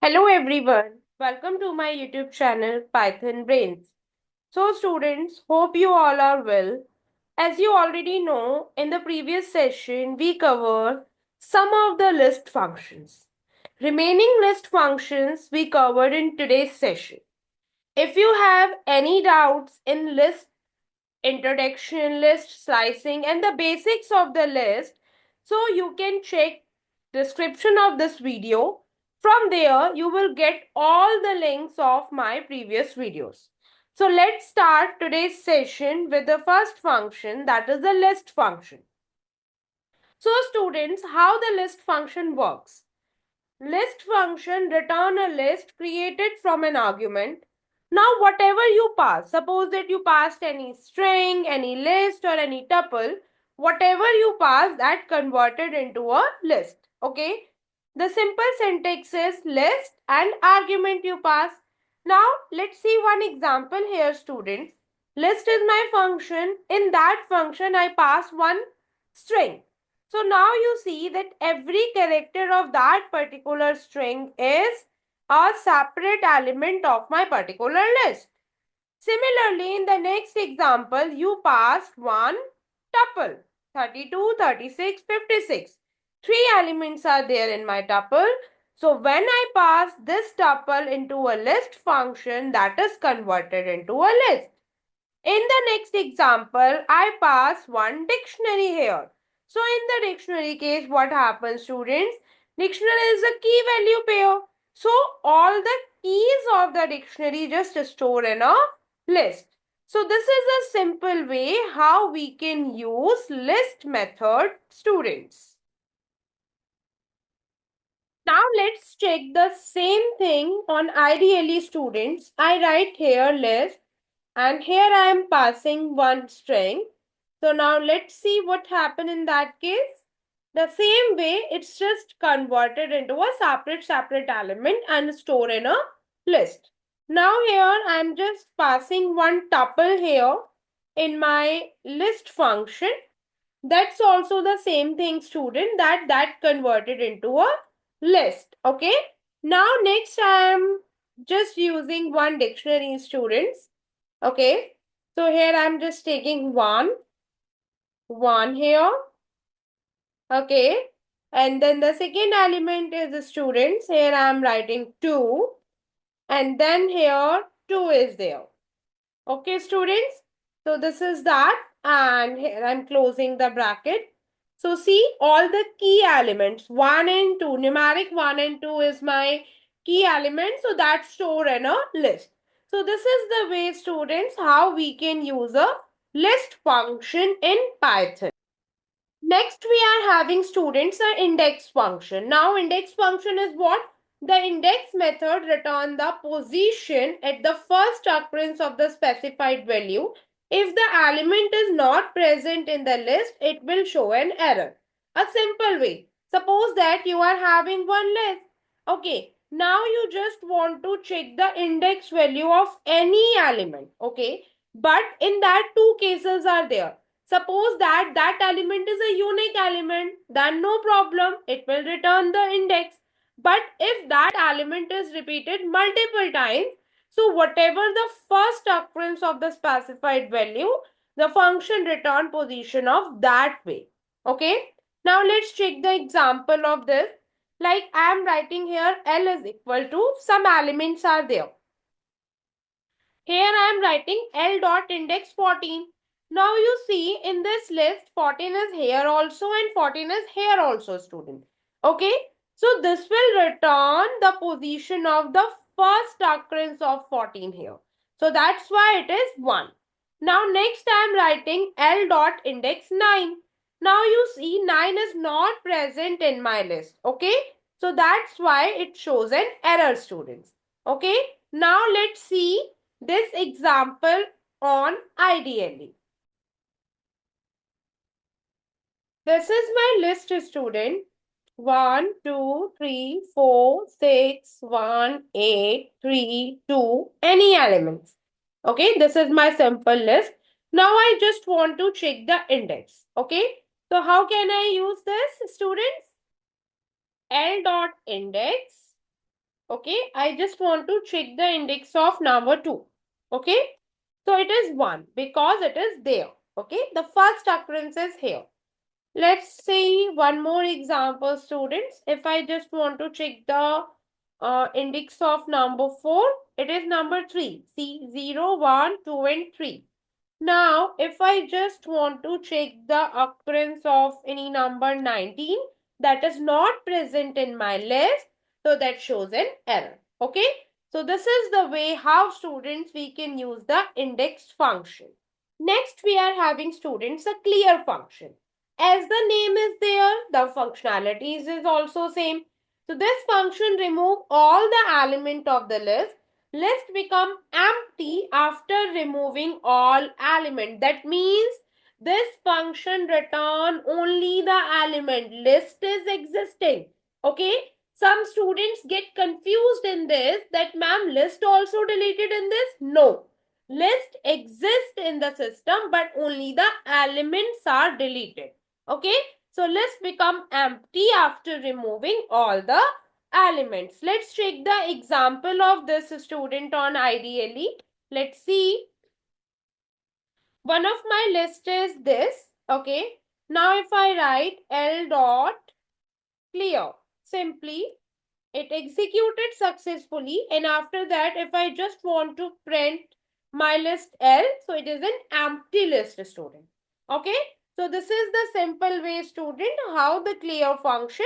Hello everyone, welcome to my YouTube channel Python Brains. So students, hope you all are well. As you already know, in the previous session we covered some of the list functions. Remaining list functions we covered in today's session. If you have any doubts in list introduction, list slicing and the basics of the list, so you can check description of this video. From there you will get all the links of my previous videos. So let's start today's session with the first function, that is the list function. So students, how the list function works? List function return a list created from an argument. Now whatever you pass, suppose that you passed any string, any list or any tuple, whatever you pass that converted into a list. Okay. The simple syntax is list and argument you pass. Now let's see one example here students. List is my function. In that function I pass one string. So now you see that every character of that particular string is a separate element of my particular list. Similarly, in the next example, you passed one tuple 32, 36, 56. Three elements are there in my tuple. So when I pass this tuple into a list function, that is converted into a list. In the next example, I pass one dictionary here. So in the dictionary case, what happens students? Dictionary is a key value pair. So all the keys of the dictionary just store in a list. So this is a simple way how we can use list method students. Now let's check the same thing on IDLE students. I write here list and here I am passing one string. So now let's see what happened in that case. The same way, it's just converted into a separate element and stored in a list. Now here I'm just passing one tuple here in my list function. That's also the same thing student, that converted into a list. Okay. Now next I am just using one dictionary students. Okay. So here I'm just taking one here. Okay. And then the second element is the students. Here I am writing 2. And then here 2 is there. Okay, students. So this is that. And here I'm closing the bracket. So see all the key elements 1 and 2. Numeric 1 and 2 is my key element. So that's stored in a list. So this is the way students how we can use a list function in Python. Next, we are having students an index function. Now, index function is what? The index method return the position at the first occurrence of the specified value. If the element is not present in the list, it will show an error. A simple way. Suppose that you are having one list. Okay, now you just want to check the index value of any element. Okay, but in that two cases are there. Suppose that element is a unique element, then no problem, it will return the index. But if that element is repeated multiple times, so whatever the first occurrence of the specified value, the function return position of that way. Okay. Now let's check the example of this. Like I am writing here L is equal to some elements are there. Here I am writing L dot index 14. Now you see in this list 14 is here also and 14 is here also student. Okay. So this will return the position of the first occurrence of 14 here. So that's why it is 1. Now next I am writing L dot index 9. Now you see 9 is not present in my list. Okay. So that's why it shows an error students. Okay. Now let's see this example on IDLE. This is my list student. 1, 2, 3, 4, 6, 1, 8, 3, 2, any elements. Okay, this is my simple list. Now I just want to check the index. Okay, so how can I use this students? L dot index. Okay, I just want to check the index of number 2. Okay, so it is 1 because it is there. Okay, the first occurrence is here. Let's see one more example, students. If I just want to check the index of number 4, it is number 3. See, 0, 1, 2, and 3. Now, if I just want to check the occurrence of any number 19 that is not present in my list, so that shows an error. Okay, so this is the way how students we can use the index function. Next, we are having students a clear function. As the name is there, the functionalities is also same. So this function remove all the element of the list. List become empty after removing all element. That means this function return only the element. List is existing. Okay. Some students get confused in this that ma'am list also deleted in this. No. List exists in the system but only the elements are deleted. Okay. So list become empty after removing all the elements. Let's check the example of this student on IDLE. Let's see. One of my list is this. Okay. Now if I write L dot clear, simply it executed successfully, and after that if I just want to print my list L, so it is an empty list, student. Okay, so this is the simple way, student, how the clear function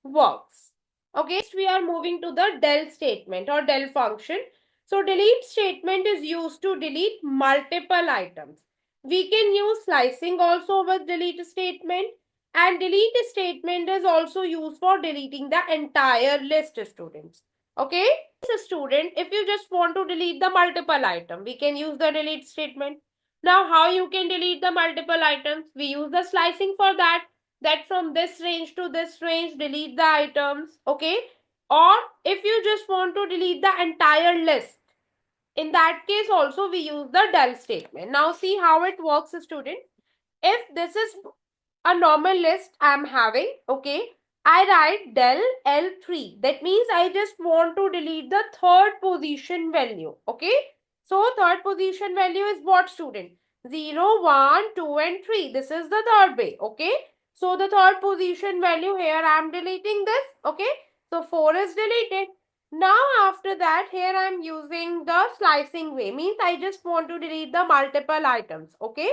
works. Okay, next we are moving to the del statement or del function. So delete statement is used to delete multiple items. We can use slicing also with delete statement, and delete statement is also used for deleting the entire list, students. Okay, so student, if you just want to delete the multiple item, we can use the delete statement. Now how you can delete the multiple items? We use the slicing for that. That from this range to this range, delete the items. Okay, or if you just want to delete the entire list, in that case also we use the del statement. Now see how it works, student. If this is a normal list I'm having, okay, I write del L3. That means I just want to delete the third position value, okay. So third position value is what, student? 0, 1, 2 and 3. This is the third way, okay. So the third position value here I am deleting this, okay. So 4 is deleted. Now after that here I am using the slicing way, means I just want to delete the multiple items, okay.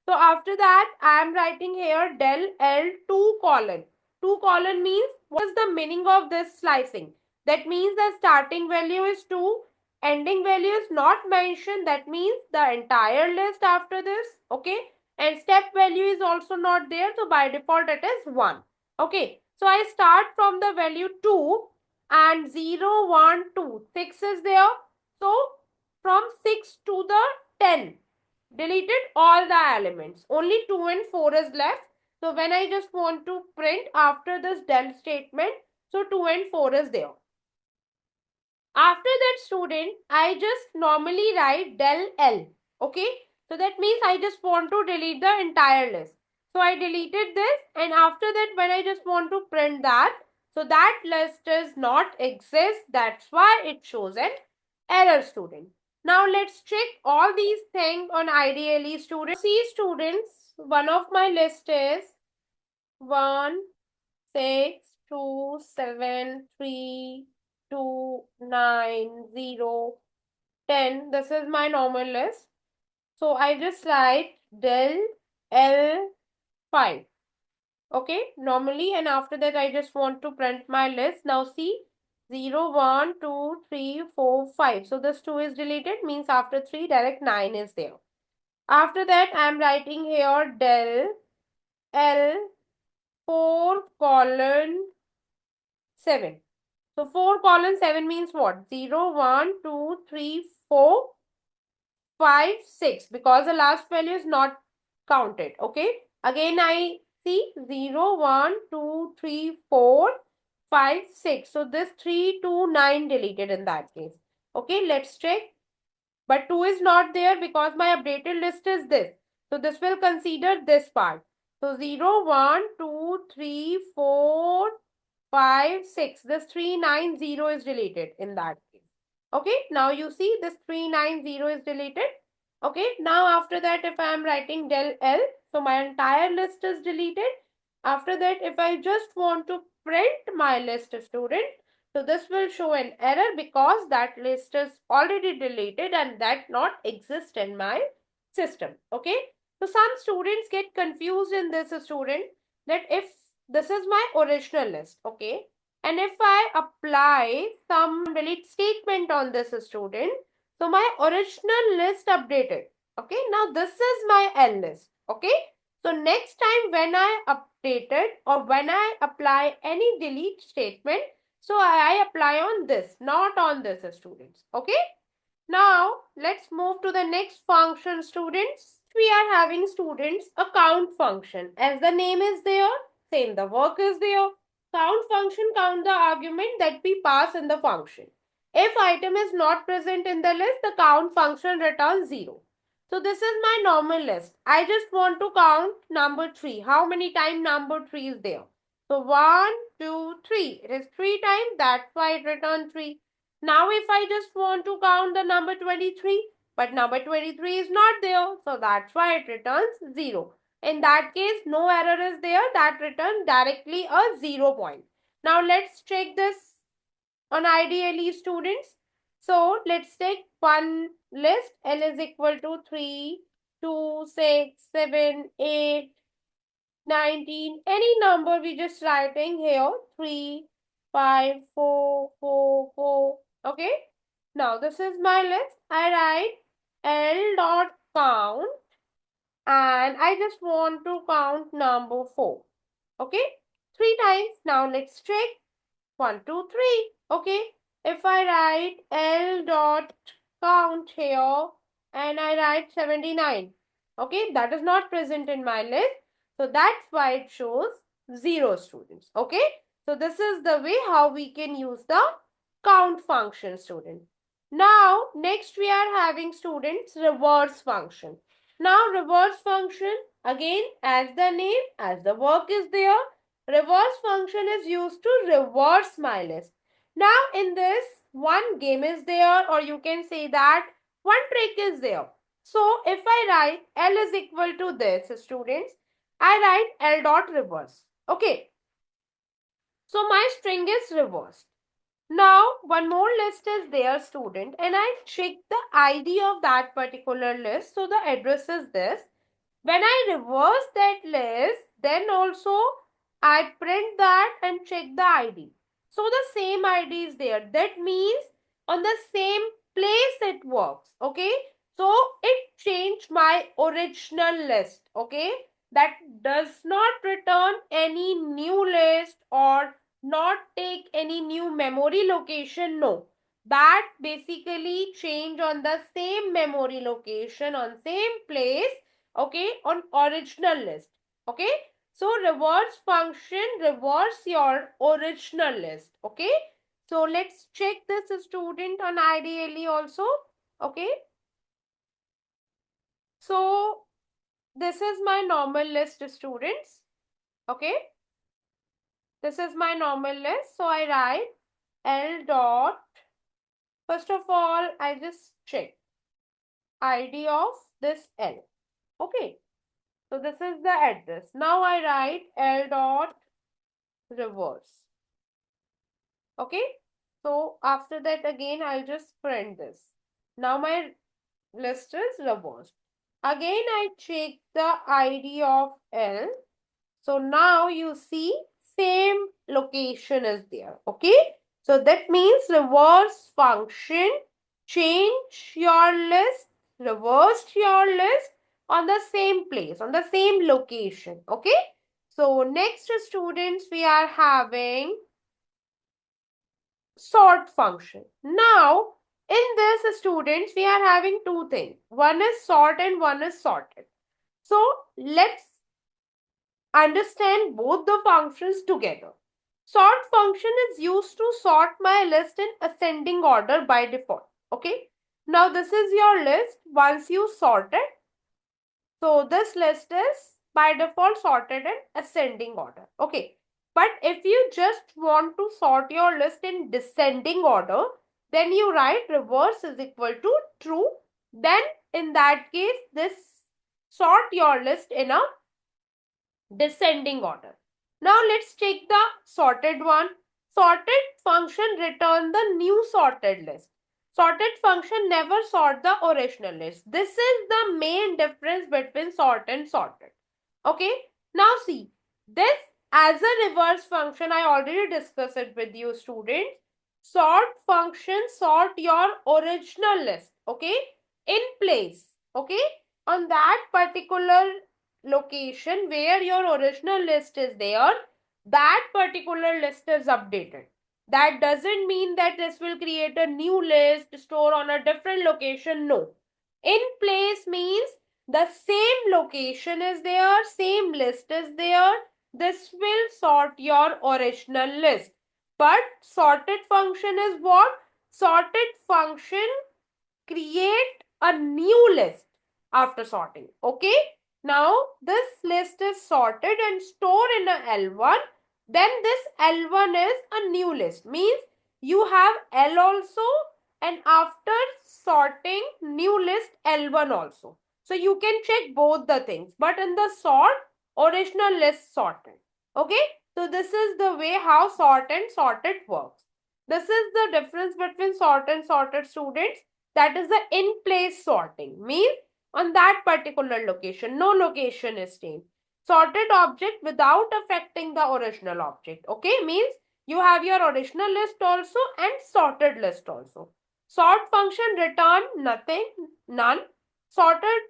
So after that, I am writing here del L2 colon. 2 colon means, what is the meaning of this slicing? That means the starting value is 2, ending value is not mentioned. That means the entire list after this, okay? And step value is also not there. So by default, it is 1. Okay. So I start from the value 2 and 0, 1, 2. 6 is there. So from 6 to the 10. Deleted all the elements. Only 2 and 4 is left. So when I just want to print after this del statement, so 2 and 4 is there. After that, student, I just normally write del L. Okay. So that means I just want to delete the entire list. So I deleted this, and after that when I just want to print that, so that list does not exist. That's why it shows an error, student. Now let's check all these things on IDLE, students. See, students, one of my list is 1, 6, 2, 7, 3, 2, 9, 0, 10. This is my normal list. So I just write del L5. Okay, normally, and after that I just want to print my list. Now see, 0, 1, 2, 3, 4, 5. So this 2 is deleted, means after 3 direct 9 is there. After that I am writing here del L4 colon 7. So 4 colon 7 means what? 0, 1, 2, 3, 4, 5, 6, because the last value is not counted. Okay. Again I see 0, 1, 2, 3, 4, 5, 6. So this 3, 2, 9 deleted in that case. Okay. Let's check. But 2 is not there because my updated list is this. So this will consider this part. So 0, 1, 2, 3, 4, 5, 6. This 390 is deleted in that case. Okay, now you see this 390 is deleted. Okay, now after that, if I am writing del L, so my entire list is deleted. After that, if I just want to print my list student, so this will show an error because that list is already deleted and that not exist in my system. Okay, so some students get confused in this student that if this is my original list, okay, and if I apply some delete statement on this student, so my original list updated. Okay, now this is my L list. Okay, so next time when I update it or when I apply any delete statement, so I apply on this, not on this students. Okay, now let's move to the next function students. We are having students a count function. As the name is there, same the work is there. Count function count the argument that we pass in the function. If item is not present in the list, the count function returns 0. So this is my normal list. I just want to count number 3. How many times number 3 is there? So 1, 2, 3. It is 3 times. That's why it returns 3. Now if I just want to count the number 23, but number 23 is not there. So that's why it returns 0. In that case, no error is there. That returns directly a 0 point. Now let's check this on IDLE students. So let's take one list. L is equal to 3, 2, 6, 7, 8, 19. Any number we just writing here. 3, 5, 4, 4, 4. Okay. Now this is my list. I write L dot count and I just want to count number 4. Okay. 3 times. Now let's check. 1, 2, 3. Okay. If I write L dot count here and I write 79. Okay. That is not present in my list. So that's why it shows 0 students. Okay. So this is the way how we can use the count function student. Now next we are having students reverse function. Now reverse function again as the name as the work is there. Reverse function is used to reverse my list. Now in this one game is there or you can say that one trick is there. So if I write L is equal to this students, I write L dot reverse. Okay. So my string is reversed. Now one more list is there student and I check the ID of that particular list. So the address is this. When I reverse that list, then also I print that and check the ID. So the same ID is there. That means on the same place it works. Okay. So it changed my original list. Okay. That does not return any new list or not take any new memory location. No. That basically change on the same memory location on same place, okay, on original list. Okay, so reverse function reverse your original list. Okay, so let's check this student on IDLE also. Okay, so this is my normal list students. Okay, this is my normal list. So I write L dot, first of all I just check ID of this L. Okay, so this is the address. Now I write L dot reverse. Okay, so after that again I'll just print this. Now my list is reversed. Again I check the ID of L. So now you see same location is there. Okay, so that means reverse function change your list, reversed your list on the same place, on the same location. Okay, so next students we are having sort function. Now in this students we are having two things. One is sort and one is sorted. So let's understand both the functions together. Sort function is used to sort my list in ascending order by default. Okay. Now this is your list once you sort it. So this list is by default sorted in ascending order. Okay. But if you just want to sort your list in descending order, then you write reverse is equal to true. Then in that case, this sort your list in a descending order. Now let's take the sorted one. Sorted function return the new sorted list. Sorted function never sort the original list. This is the main difference between sort and sorted. Okay. Now see, this as a reverse function, I already discussed it with you students. Sort function sort your original list. Okay. In place. Okay. On that particular location where your original list is there, that particular list is updated. That doesn't mean that this will create a new list, store on a different location. No. In place means the same location is there, same list is there. This will sort your original list. But sorted function is what? Sorted function create a new list after sorting. Okay. Now this list is sorted and stored in a L1. Then this L1 is a new list. Means you have L also, and after sorting new list L1 also. So you can check both the things. But in the sort, original list sorted. Okay. So this is the way how sort and sorted works. This is the difference between sort and sorted, students. That is the in place sorting. Means on that particular location, no location is changed. Sorted object without affecting the original object. Okay, means you have your original list also and sorted list also. Sort function return nothing, none. Sorted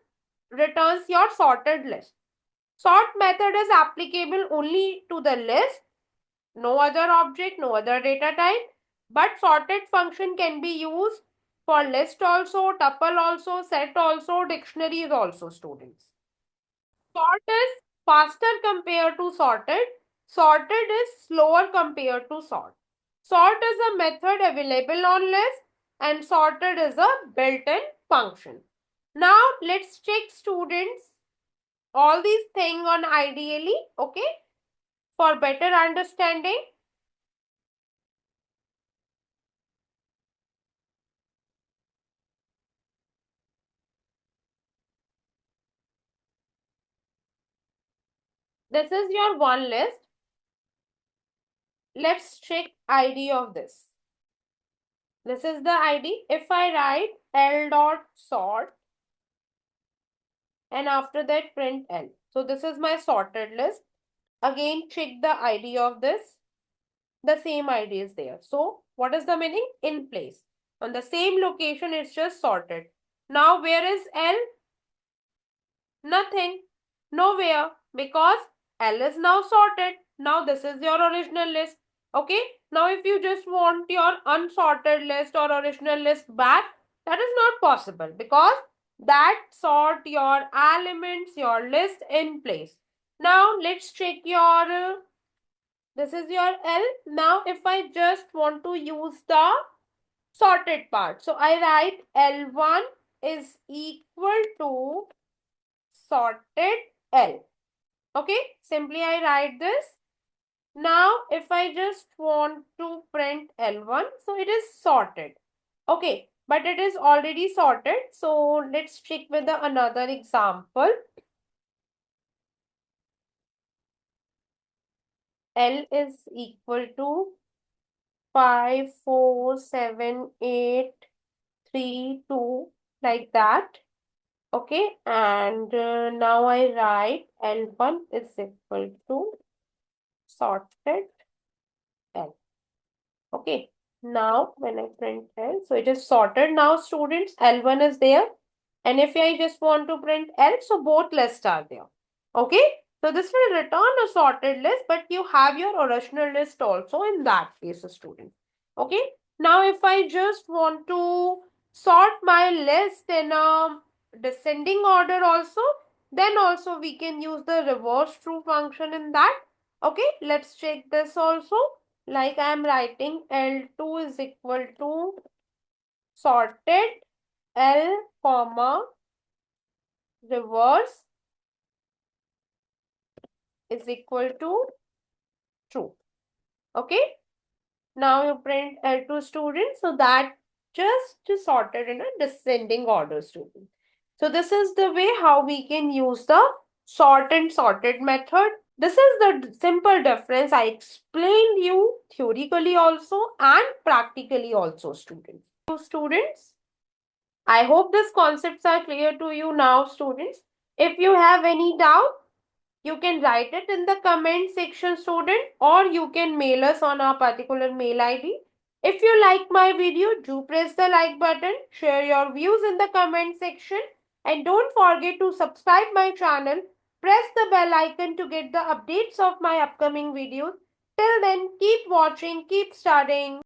returns your sorted list. Sort method is applicable only to the list, no other object, no other data type. But sorted function can be used for list also, tuple also, set also, dictionaries also, students. Sort is faster compared to sorted. Sorted is slower compared to sort. Sort is a method available on list and sorted is a built-in function. Now let's check, students, all these things on ideally, okay, for better understanding. This is your one list. Let's check ID of this. This is the ID. If I write L dot sort and after that print L. So this is my sorted list. Again, check the ID of this. The same ID is there. So what is the meaning? In place. On the same location, it's just sorted. Now where is L? Nothing. Nowhere. Because L is now sorted. Now this is your original list. Okay. Now if you just want your unsorted list or original list back, that is not possible because that sort your elements, your list in place. Now let's check your, this is your L. Now if I just want to use the sorted part. So I write L1 is equal to sorted L. Okay, simply I write this. Now, if I just want to print L1, so it is sorted. Okay, but it is already sorted. So let's check with another example. L is equal to 5, 4, 7, 8, 3, 2, like that. Okay, and now I write L1 is equal to sorted L. Okay, now when I print L, so it is sorted now, students. L1 is there. And if I just want to print L, so both lists are there. Okay, so this will return a sorted list, but you have your original list also in that case, students. Okay, now if I just want to sort my list in a descending order also, then also we can use the reverse true function in that. Okay, let's check this also. Like I am writing L2 is equal to sorted L comma reverse is equal to true. Okay. Now you print L2 student, so that just sorted in a descending order student. So this is the way how we can use the sort and sorted method. This is the simple difference I explained you theoretically also and practically also, students. Students, I hope these concepts are clear to you now, students. If you have any doubt, you can write it in the comment section, student, or you can mail us on our particular mail ID. If you like my video, do press the like button, share your views in the comment section, and don't forget to subscribe my channel. Press the bell icon to get the updates of my upcoming videos. Till then, keep watching, keep studying.